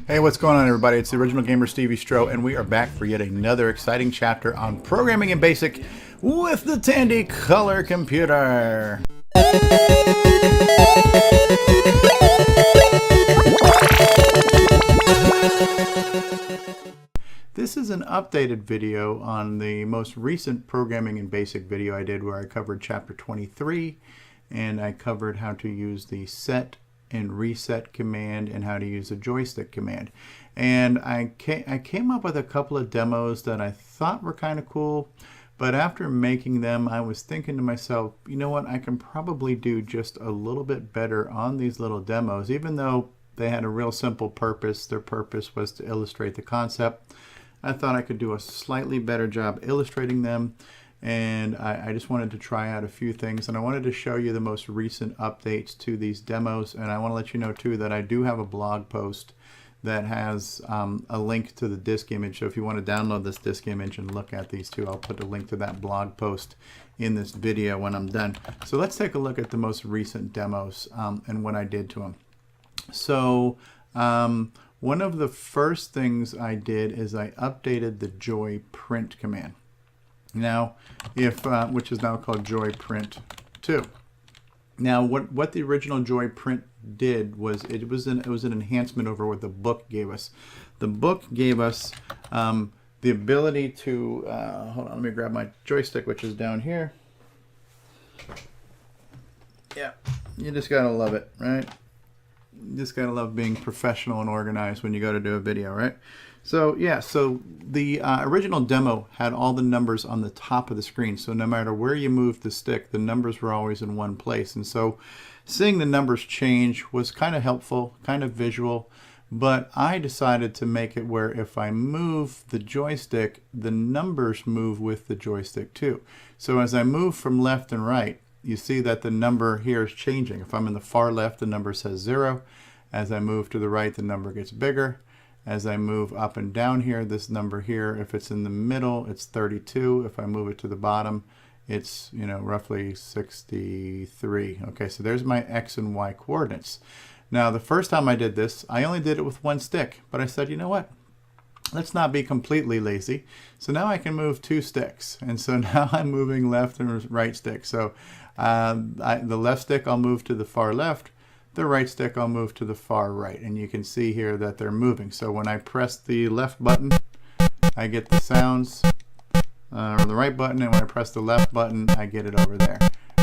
Hey, what's going on, everybody? It's the original gamer Stevie Stroh, and we are back for yet another exciting chapter on programming in BASIC with the Tandy Color Computer. This is an updated video on the most recent programming in BASIC video I did, where I covered chapter 23, and I covered how to use the set and reset command and how to use the joystick command. And I came up with a couple of demos that I thought were kind of cool, but after making them I was thinking to myself, you know what, I can probably do just a little bit better on these little demos. Even though they had a real simple purpose, their purpose was to illustrate the concept, I thought I could do a slightly better job illustrating them. And I just wanted to try out a few things, and I wanted to show you the most recent updates to these demos. And I want to let you know too that I do have a blog post that has a link to the disk image. So if you want to download this disk image and look at these two, I'll put a link to that blog post in this video when I'm done. So let's take a look at the most recent demos and what I did to them. So one of the first things I did is I updated the JoyPrint command. Now, which is now called JoyPrint 2. Now, what the original JoyPrint did was it was an enhancement over what the book gave us. The book gave us the ability to hold on, let me grab my joystick, which is down here. Yeah, you just gotta love it, right? You just gotta love being professional and organized when you go to do a video, right? So yeah, so the original demo had all the numbers on the top of the screen. So no matter where you moved the stick, the numbers were always in one place. And so seeing the numbers change was kind of helpful, kind of visual. But I decided to make it where if I move the joystick, the numbers move with the joystick too. So as I move from left and right, you see that the number here is changing. If I'm in the far left, the number says 0. As I move to the right, the number gets bigger. As I move up and down here, this number here, if it's in the middle, it's 32. If I move it to the bottom, it's, you know, roughly 63. Okay, so there's my X and Y coordinates. Now, the first time I did this, I only did it with one stick, but I said, you know what? Let's not be completely lazy. So now I can move two sticks. And so now I'm moving left and right stick. So the left stick I'll move to the far left. The right stick I'll move to the far right, and you can see here that they're moving. So when I press the left button, I get the sounds on the right button, and when I press the left button, I get it over there,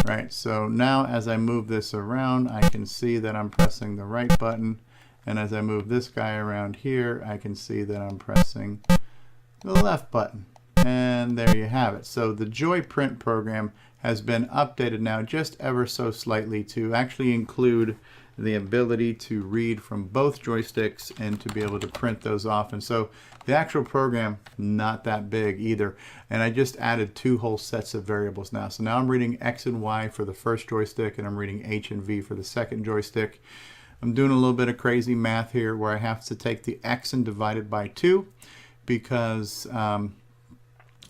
right? So now as I move this around, I can see that I'm pressing the right button, and as I move this guy around here, I can see that I'm pressing the left button. And there you have it. So the JoyPrint program has been updated now just ever so slightly to actually include the ability to read from both joysticks and to be able to print those off. And so the actual program, not that big either. And I just added two whole sets of variables now. So now I'm reading X and Y for the first joystick, and I'm reading H and V for the second joystick. I'm doing a little bit of crazy math here where I have to take the X and divide it by 2 because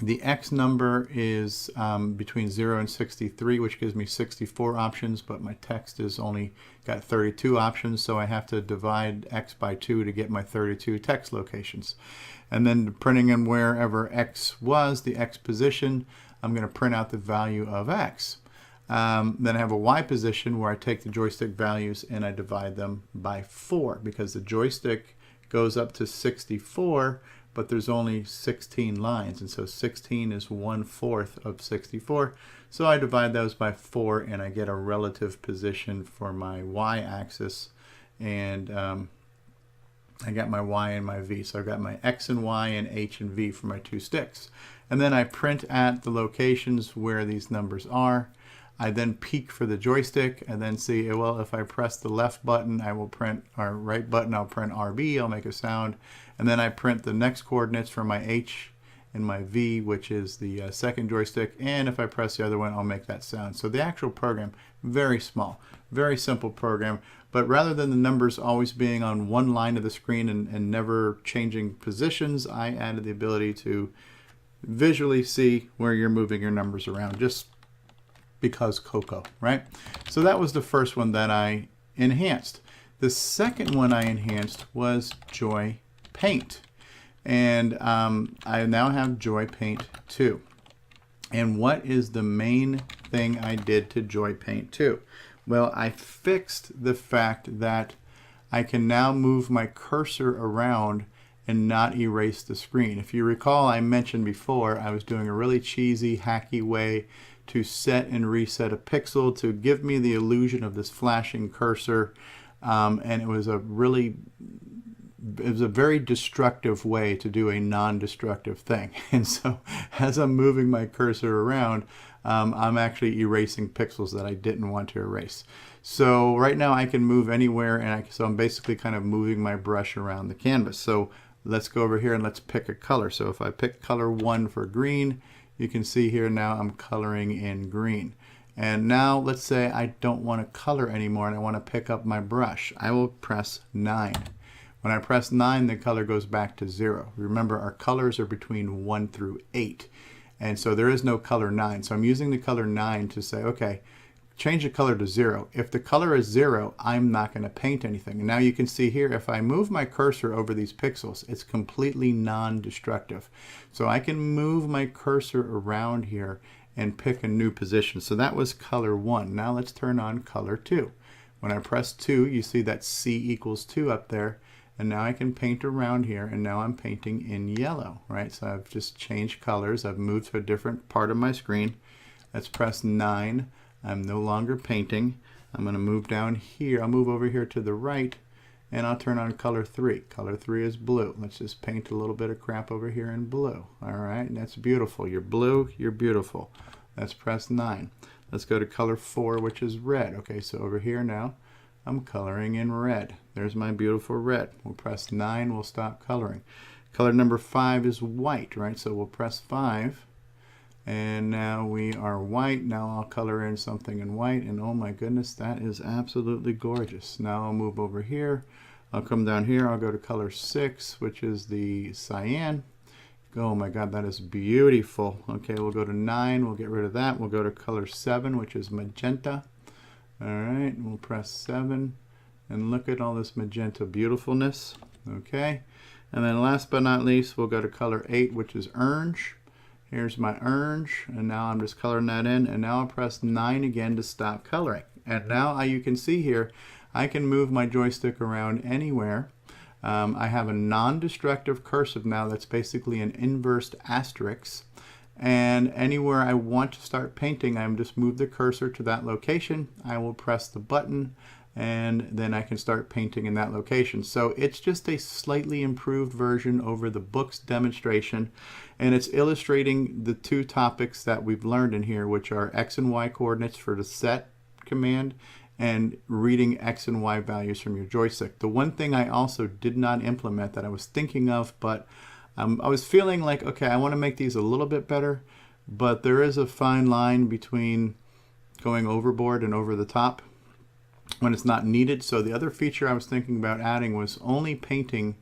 the X number is between 0 and 63, which gives me 64 options, but my text is only got 32 options, so I have to divide X by 2 to get my 32 text locations. And then printing in wherever X was, the X position, I'm going to print out the value of X. Then I have a Y position where I take the joystick values and I divide them by 4, because the joystick goes up to 64, but there's only 16 lines, and so 16 is 1/4 of 64. So I divide those by 4, and I get a relative position for my Y-axis, and I got my Y and my V. So I've got my X and Y and H and V for my two sticks. And then I print at the locations where these numbers are. I then peek for the joystick and then see, well, if I press the left button, I will print, or right button, I'll print RB, I'll make a sound. And then I print the next coordinates for my H and my V, which is the second joystick. And if I press the other one, I'll make that sound. So the actual program, very small, very simple program. But rather than the numbers always being on one line of the screen and never changing positions, I added the ability to visually see where you're moving your numbers around, just because CoCo, right? So that was the first one that I enhanced. The second one I enhanced was JoyPrint. And I now have JoyPrint 2. And what is the main thing I did to JoyPrint 2? Well, I fixed the fact that I can now move my cursor around and not erase the screen. If you recall, I mentioned before I was doing a really cheesy, hacky way to set and reset a pixel to give me the illusion of this flashing cursor. And it was a very destructive way to do a non-destructive thing. And so as I'm moving my cursor around, I'm actually erasing pixels that I didn't want to erase. So right now I can move anywhere, and so I'm basically kind of moving my brush around the canvas. So let's go over here and let's pick a color. So if I pick color 1 for green, you can see here now I'm coloring in green. And now let's say I don't want to color anymore and I want to pick up my brush. I will press 9. When I press 9, the color goes back to 0. Remember, our colors are between 1 through 8. And so there is no color 9. So I'm using the color 9 to say, okay, change the color to 0. If the color is 0, I'm not going to paint anything. And now you can see here, if I move my cursor over these pixels, it's completely non-destructive. So I can move my cursor around here and pick a new position. So that was color 1. Now let's turn on color 2. When I press 2, you see that C equals 2 up there. And now I can paint around here, and now I'm painting in yellow, right? So I've just changed colors. I've moved to a different part of my screen. Let's press 9. I'm no longer painting. I'm going to move down here. I'll move over here to the right, and I'll turn on color 3. Color 3 is blue. Let's just paint a little bit of crap over here in blue. All right, and that's beautiful. You're blue, you're beautiful. Let's press 9. Let's go to color 4, which is red. Okay, so over here now, I'm coloring in red. There's my beautiful red. We'll press 9, we'll stop coloring. Color number 5 is white, right? So we'll press 5, and now we are white. Now I'll color in something in white, and oh my goodness, that is absolutely gorgeous. Now I'll move over here. I'll come down here, I'll go to color 6, which is the cyan. Oh my God, that is beautiful. Okay, we'll go to 9, we'll get rid of that. We'll go to color 7, which is magenta. All right, we'll press 7, and look at all this magenta beautifulness. Okay, and then last but not least, we'll go to color 8, which is orange. Here's my orange, and now I'm just coloring that in, and now I'll press 9 again to stop coloring. And now you can see here, I can move my joystick around anywhere. I have a non-destructive cursive now that's basically an inverse asterisk. And anywhere I want to start painting, I just move the cursor to that location. I will press the button, and then I can start painting in that location. So it's just a slightly improved version over the book's demonstration, and it's illustrating the two topics that we've learned in here, which are X and Y coordinates for the set command and reading X and Y values from your joystick. The one thing I also did not implement that I was thinking of, but I was feeling like, okay, I want to make these a little bit better, but there is a fine line between going overboard and over the top when it's not needed. So the other feature I was thinking about adding was only painting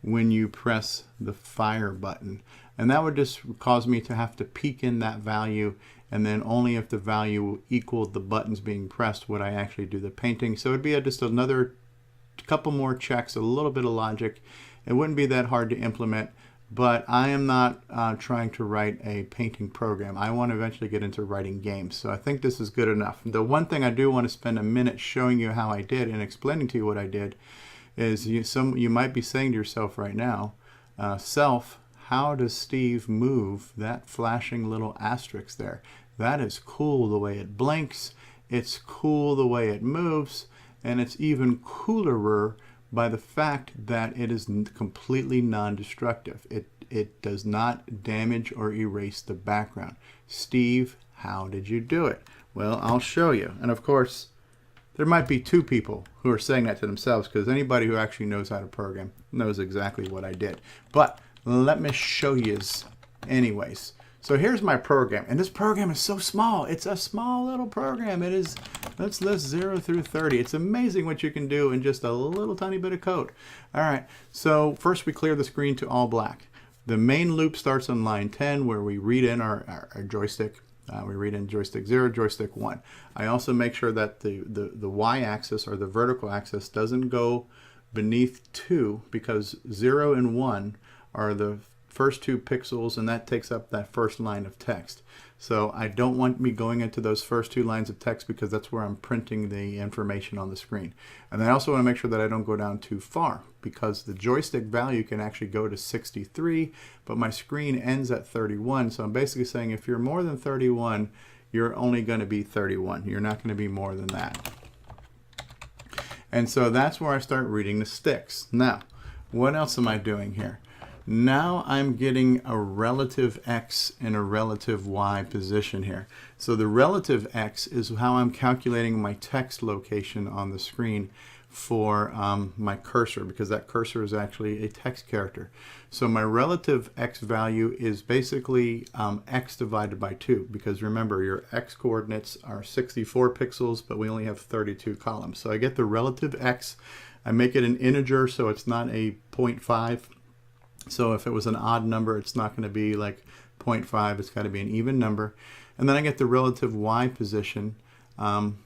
when you press the fire button. And that would just cause me to have to peek in that value, and then only if the value equaled the buttons being pressed would I actually do the painting. So it'd be just another couple more checks, a little bit of logic. It wouldn't be that hard to implement. But I am not trying to write a painting program. I want to eventually get into writing games. So I think this is good enough. The one thing I do want to spend a minute showing you how I did and explaining to you what I did is you might be saying to yourself right now, self, how does Steve move that flashing little asterisk there? That is cool the way it blinks. It's cool the way it moves. And it's even cooler by the fact that it is completely non-destructive. It does not damage or erase the background. Steve, how did you do it? Well, I'll show you. And of course, there might be two people who are saying that to themselves, because anybody who actually knows how to program knows exactly what I did. But let me show you anyways. So here's my program, and this program is so small. It's a small little program. It is, let's list 0 through 30. It's amazing what you can do in just a little tiny bit of code. All right, so first we clear the screen to all black. The main loop starts on line 10 where we read in our joystick. We read in joystick 0, joystick 1. I also make sure that the y-axis or the vertical axis doesn't go beneath 2, because 0 and 1 are the first 2 pixels, and that takes up that first line of text. So I don't want me going into those first 2 lines of text, because that's where I'm printing the information on the screen. And I also want to make sure that I don't go down too far, because the joystick value can actually go to 63, but my screen ends at 31. So I'm basically saying if you're more than 31, you're only going to be 31. You're not going to be more than that. And so that's where I start reading the sticks. Now, what else am I doing here? Now I'm getting a relative X and a relative Y position here. So the relative X is how I'm calculating my text location on the screen for my cursor, because that cursor is actually a text character. So my relative X value is basically X divided by 2, because remember, your X coordinates are 64 pixels, but we only have 32 columns. So I get the relative X. I make it an integer, so it's not a 0.5. So if it was an odd number, it's not going to be like 0.5. It's got to be an even number. And then I get the relative Y position,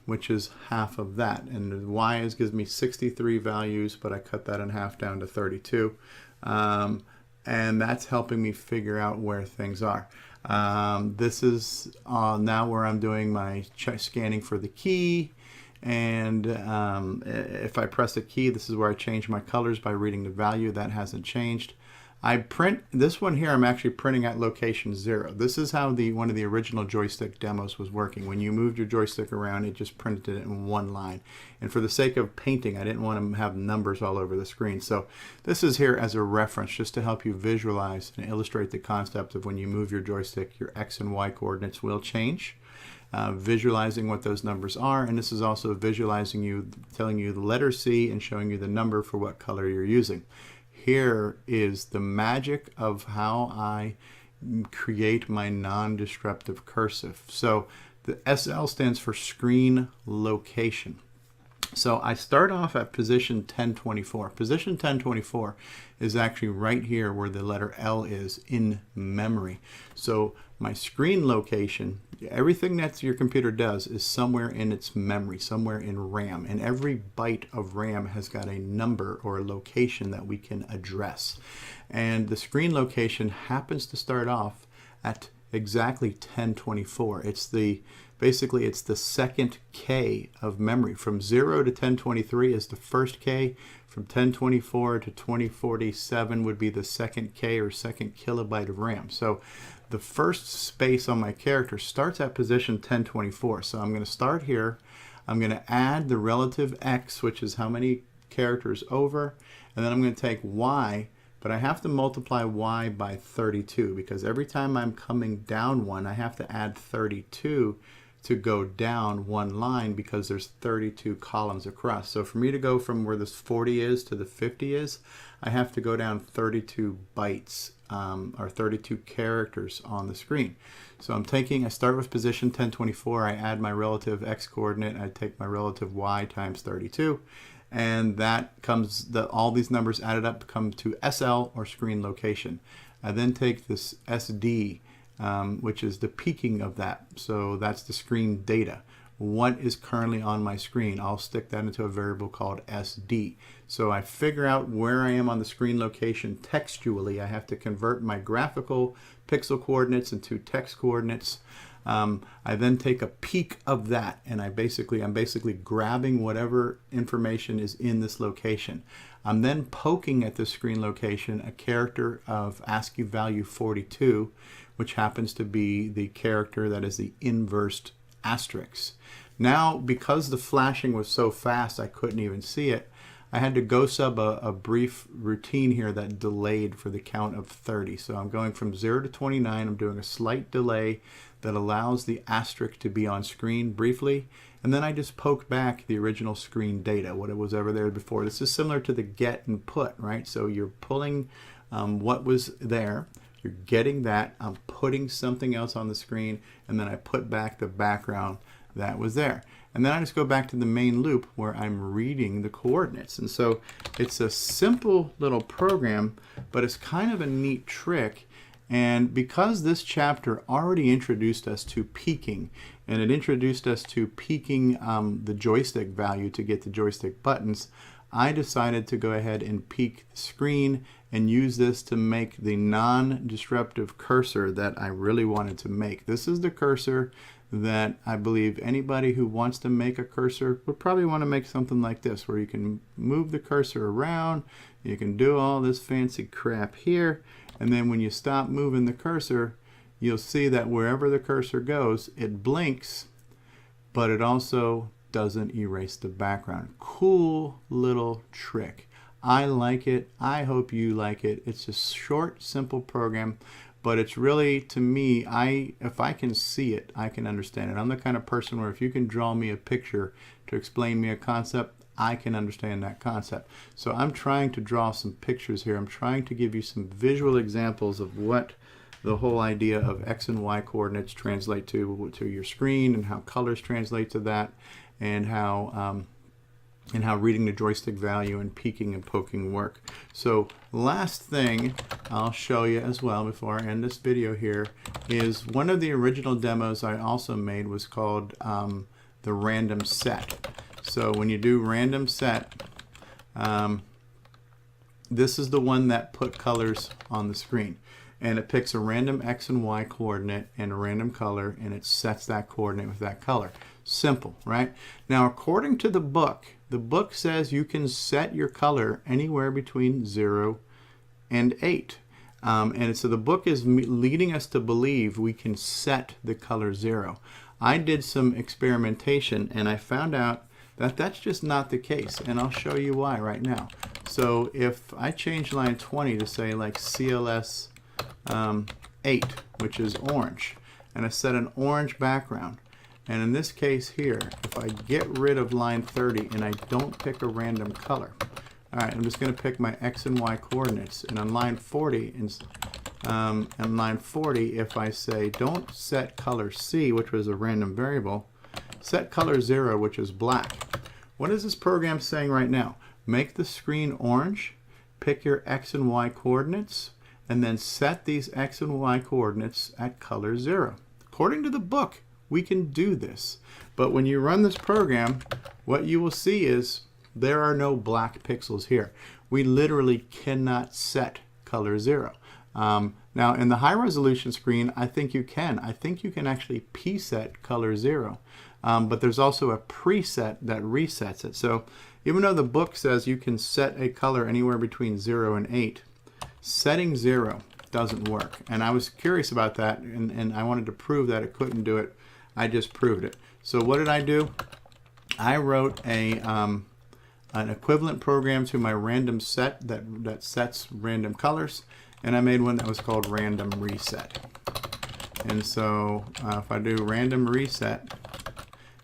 which is half of that. And the Y gives me 63 values, but I cut that in half down to 32. And that's helping me figure out where things are. This is now where I'm doing my scanning for the key. And if I press a key, this is where I change my colors by reading the value. That hasn't changed. I print this one here. I'm actually printing at location 0. This is how one of the original joystick demos was working. When you moved your joystick around, it just printed it in one line. And for the sake of painting, I didn't want to have numbers all over the screen. So this is here as a reference, just to help you visualize and illustrate the concept of when you move your joystick, your X and Y coordinates will change. Visualizing what those numbers are, and this is also visualizing telling you the letter C and showing you the number for what color you're using. Here is the magic of how I create my non-disruptive cursive. So the SL stands for screen location. So I start off at position 1024. Position 1024 is actually right here where the letter L is in memory. So my screen location, everything that your computer does is somewhere in its memory, somewhere in RAM. And every byte of RAM has got a number or a location that we can address. And the screen location happens to start off at exactly 1024. Basically, it's the second K of memory. From 0 to 1023 is the first K. From 1024 to 2047 would be the second K or second kilobyte of RAM. So the first space on my character starts at position 1024. So I'm going to start here. I'm going to add the relative X, which is how many characters over, and then I'm going to take Y, but I have to multiply Y by 32, because every time I'm coming down one, I have to add 32 to go down one line, because there's 32 columns across. So for me to go from where this 40 is to the 50 is, I have to go down 32 bytes or 32 characters on the screen. So I start with position 1024, I add my relative X coordinate, I take my relative Y times 32, and that comes, all these numbers added up come to SL or screen location. I then take this SD, which is the peaking of that. So that's the screen data. What is currently on my screen? I'll stick that into a variable called SD. So I figure out where I am on the screen location textually. I have to convert my graphical pixel coordinates into text coordinates. I then take a peek of that, and I'm basically grabbing whatever information is in this location. I'm then poking at the screen location a character of ASCII value 42, which happens to be the character that is the inversed asterisk. Now, because the flashing was so fast I couldn't even see it, I had to go sub a brief routine here that delayed for the count of 30. So I'm going from 0 to 29. I'm doing a slight delay that allows the asterisk to be on screen briefly. And then I just poked back the original screen data, what it was ever there before. This is similar to the get and put, right? So you're pulling what was there. You're getting that. I'm putting something else on the screen, and then I put back the background that was there. And then I just go back to the main loop where I'm reading the coordinates. And so it's a simple little program, but it's kind of a neat trick. And because this chapter already introduced us to peeking, and it introduced us to peeking the joystick value to get the joystick buttons, I decided to go ahead and peek the screen and use this to make the non-disruptive cursor that I really wanted to make. This is the cursor that I believe anybody who wants to make a cursor would probably want to make something like this, where you can move the cursor around, you can do all this fancy crap here, and then when you stop moving the cursor, you'll see that wherever the cursor goes, it blinks, but it also doesn't erase the background. Cool little trick. I like it. I hope you like it. It's a short, simple program, but it's really, to me, if I can see it, I can understand it. I'm the kind of person where if you can draw me a picture to explain me a concept, I can understand that concept. So I'm trying to draw some pictures here. I'm trying to give you some visual examples of what the whole idea of X and Y coordinates translate to your screen, and how colors translate to that, and how reading the joystick value and peeking and poking work. So last thing I'll show you as well before I end this video here is one of the original demos I also made was called the random set. So when you do random set, this is the one that put colors on the screen. And it picks a random X and Y coordinate and a random color, and it sets that coordinate with that color. Simple, right? Now, according to the book says you can set your color anywhere between 0 and 8. And so the book is leading us to believe we can set the color 0. I did some experimentation, and I found out that that's just not the case, and I'll show you why right now. So if I change line 20 to say like CLS 8, which is orange, and I set an orange background, and in this case here, if I get rid of line 30 and I don't pick a random color, all right, I'm just going to pick my X and Y coordinates, and on line 40, if I say don't set color C, which was a random variable, set color 0, which is black. What is this program saying right now? Make the screen orange, pick your X and Y coordinates, and then set these X and Y coordinates at color 0. According to the book, we can do this. But when you run this program, what you will see is there are no black pixels here. We literally cannot set color 0. Now in the high resolution screen, I think you can. I think you can actually preset color 0. But there's also a preset that resets it. So even though the book says you can set a color anywhere between 0 and 8, setting 0 doesn't work. And I was curious about that, and I wanted to prove that it couldn't do it. I just proved it. So what did I do? I wrote an equivalent program to my random set that sets random colors, and I made one that was called random reset. And so if I do random reset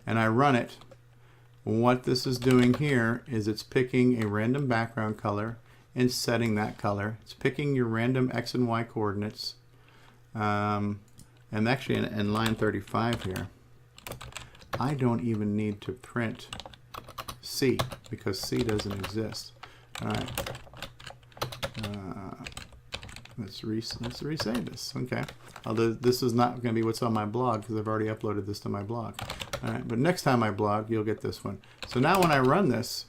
and I run it, what this is doing here is it's picking a random background color and setting that color. It's picking your random X and Y coordinates. And actually in line 35 here, I don't even need to print C because C doesn't exist. All right. Let's resave this. Okay. Although this is not going to be what's on my blog because I've already uploaded this to my blog. All right. But next time I blog, you'll get this one. So now when I run this,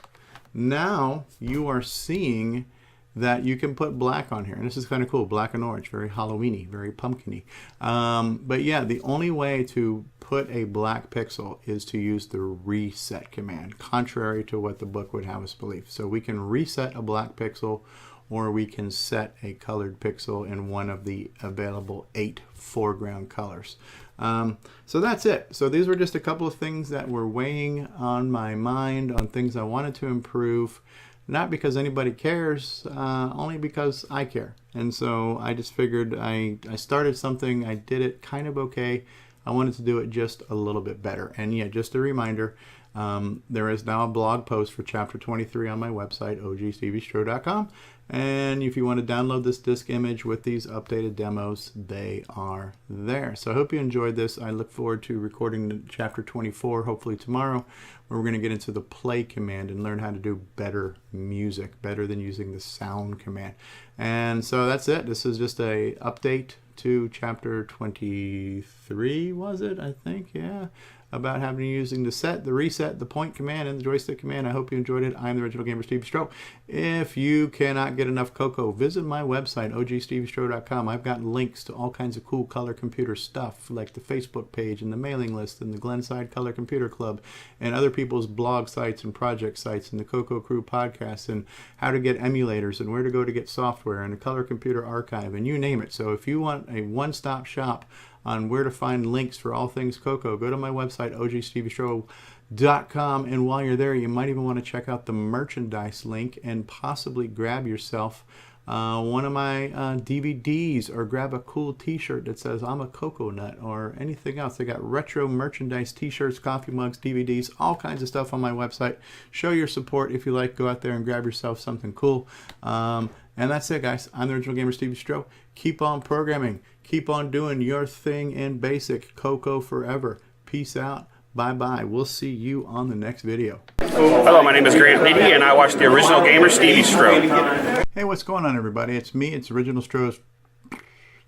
now you are seeing that you can put black on here. And this is kind of cool. Black and orange. Very Halloween-y. Very pumpkin-y. But yeah, the only way to put a black pixel is to use the reset command, contrary to what the book would have us believe. So we can reset a black pixel, or we can set a colored pixel in one of the available 8 foreground colors. So that's it. So these were just a couple of things that were weighing on my mind, on things I wanted to improve, not because anybody cares, only because I care. And so I just figured I started something, I did it kind of okay. I wanted to do it just a little bit better. And yeah, just a reminder, there is now a blog post for chapter 23 on my website, ogstevestro.com. And if you want to download this disk image with these updated demos, they are there. So I hope you enjoyed this. I look forward to recording chapter 24, hopefully tomorrow, where we're going to get into the play command and learn how to do better music, better than using the sound command. And so that's it. This is just a update to chapter 23, was it? I think, yeah. About having using the set, the reset, the point command, and the joystick command. I hope you enjoyed it. I'm the original gamer, Stevie Stroh. If you cannot get enough CoCo, visit my website, ogsteviestroh.com. I've got links to all kinds of cool color computer stuff, like the Facebook page and the mailing list and the Glenside Color Computer Club and other people's blog sites and project sites and the CoCo Crew podcast and how to get emulators and where to go to get software and the Color Computer Archive and you name it. So if you want a one-stop shop on where to find links for all things CoCo, go to my website, ogsteviestroh.com, and while you're there, you might even want to check out the merchandise link and possibly grab yourself one of my DVDs or grab a cool t-shirt that says I'm a CoCo nut or anything else. They got retro merchandise, t-shirts, coffee mugs, DVDs, all kinds of stuff on my website. Show your support if you like. Go out there and grab yourself something cool. And that's it, guys. I'm the original gamer, Stevie Stroh. Keep on programming. Keep on doing your thing in BASIC. CoCo forever. Peace out. Bye-bye. We'll see you on the next video. Hello, my name is Grant Beatty, and I watch the original gamer, Stevie Stroh. Hey, what's going on, everybody? It's me. It's Original Stroh's...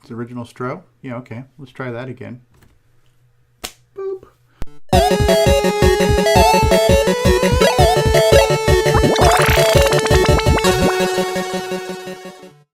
It's Original Stroh? Yeah, okay. Let's try that again. Boop.